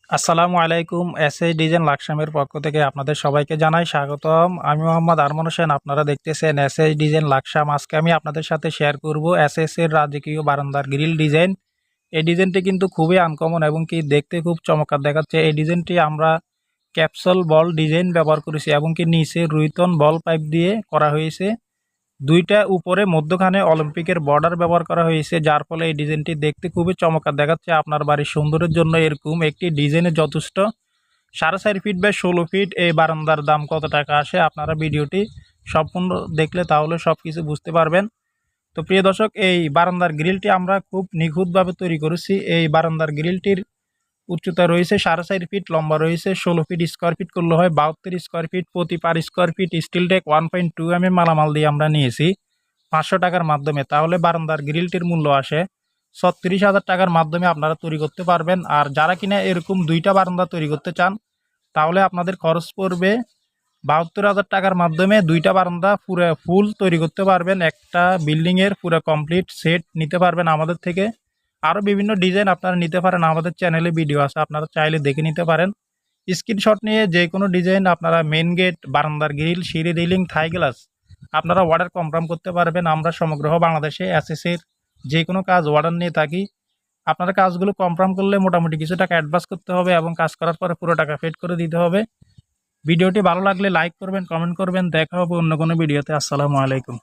আসসালামু আলাইকুম। SS design লাকসামের পক্ষ থেকে আপনাদের সবাইকে জানাই স্বাগতম। আমি মোহাম্মদ আরমান হোসেন। আপনারা দেখতেছেন এসএস ডিজাইন লাকসাম। আজকে আমি আপনাদের সাথে শেয়ার করব এসএস এর রাজকীয় বারান্দার গ্রিল ডিজাইন। এই ডিজাইনটি কিন্তু খুবই আনকমন এবং কি দেখতে খুব চমৎকার দেখাচ্ছে। এই ডিজাইনটি আমরা ক্যাপসুল বল ডিজাইন ব্যবহার করেছি এবং কি নিচে রুইতন বল পাইপ দিয়ে করা হয়েছে। দুইটা উপরে মধ্যখানে অলিম্পিকের বর্ডার ব্যবহার করা হয়েছে, যার ফলে এই ডিজাইনটি দেখতে খুবই চমৎকার দেখাচ্ছে। আপনার বাড়ির সৌন্দর্যের জন্য এরকম একটি ডিজাইনে যথেষ্ট। 4.5 ফিট বাই 16 ফিট এই বারান্দার দাম কত টাকা আসে আপনারা ভিডিওটি সম্পূর্ণ দেখলে তাহলে সব কিছু বুঝতে পারবেন। তো প্রিয় দর্শক, এই বারান্দার গ্রিলটি আমরা খুব নিখুঁতভাবে তৈরি করেছি। এই বারান্দার গ্রিলটির উচ্চতা রয়েছে 4.5 ফিট, লম্বা রয়েছে 16 ফিট, স্কোয়ার ফিট করলে হয় 72 স্কোয়ার ফিট। প্রতি per square feet steel take 1.2 মালামাল দিয়ে আমরা নিয়েছি 500 টাকার মাধ্যমে। তাহলে বারান্দার গ্রিলটির মূল্য আসে 36,000 টাকার মাধ্যমে আপনারা তৈরি করতে পারবেন। আর যারা কিনা এরকম দুইটা বারান্দা তৈরি করতে চান তাহলে আপনাদের খরচ পড়বে 72,000 টাকার মাধ্যমে দুইটা বারান্দা পুরো ফুল তৈরি করতে পারবেন। একটা বিল্ডিংয়ের পুরো কমপ্লিট সেট নিতে পারবেন আমাদের থেকে। আরও বিভিন্ন ডিজাইন আপনারা নিতে পারেন, আমাদের চ্যানেলে ভিডিও আছে, আপনারা চাইলে দেখে নিতে পারেন। স্ক্রিনশট নিয়ে যে কোনো ডিজাইন আপনারা মেন গেট, বারান্দার গ্রিল, সিঁড়ি রিলিং, থাই গ্লাস আপনারা অর্ডার কনফার্ম করতে পারবেন। আমরা সমগ্র বাংলাদেশে এসএসের যে কোনো কাজ অর্ডার নিয়ে থাকি। আপনারা কাজগুলো কনফার্ম করলে মোটামুটি কিছু টাকা অ্যাডভান্স করতে হবে এবং কাজ করার পরে পুরো টাকা পেড করে দিতে হবে। ভিডিওটি ভালো লাগলে লাইক করবেন, কমেন্ট করবেন। দেখা হবে অন্য কোনো ভিডিওতে। আসসালামু আলাইকুম।